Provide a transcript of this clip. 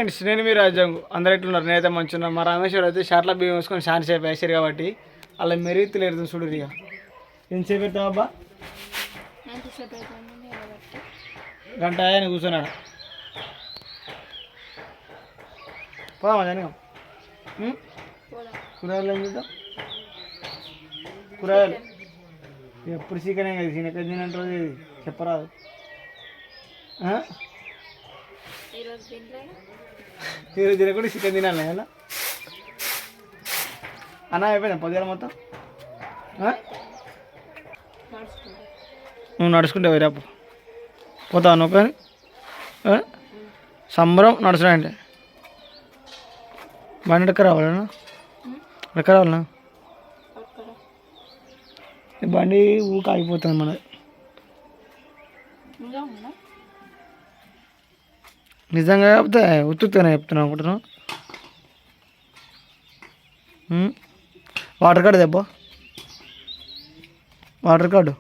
Friends, నేను మీ రాజ్యాంగం అందరు ఎట్లున్నారు? నేనైతే మంచిగా మా రామేశ్వర్ అయితే షార్ట్ల బియ్యం వేసుకొని షాన్ సేపు వేసారు కాబట్టి అలా మెరుగుతులేదు. చూడు ఇక ఎంతసేపు పెడతావు అబ్బా? గంట ఆయన కూర్చున్నాడు. పోదామా జనగం? కూరగాయలు ఏం చూద్దాం. కూరగాయలు ఎప్పుడు చికెనే కదా, చికెన్ తినంటుంది చెప్పరాదు. ఈరోజు తినకుండా చికెన్ తినాలి కదా అన్న. అయిపోయిందా పొద్దున మొత్తం? నువ్వు నడుచుకుంటే రేపు పోతావు నువ్వు కానీ సంబరం నడుచుడంటే బండి ఎక్క రావాలన్నా? ఎక్క రావాలన్నా? బండి ఊక ఆగిపోతుంది మనది. నిజంగా చెప్తే ఉత్తుతేనే చెప్తున్నావు అనుకుంటున్నావు. వాటర్ కార్డు దెబ్బ, వాటర్ కార్డు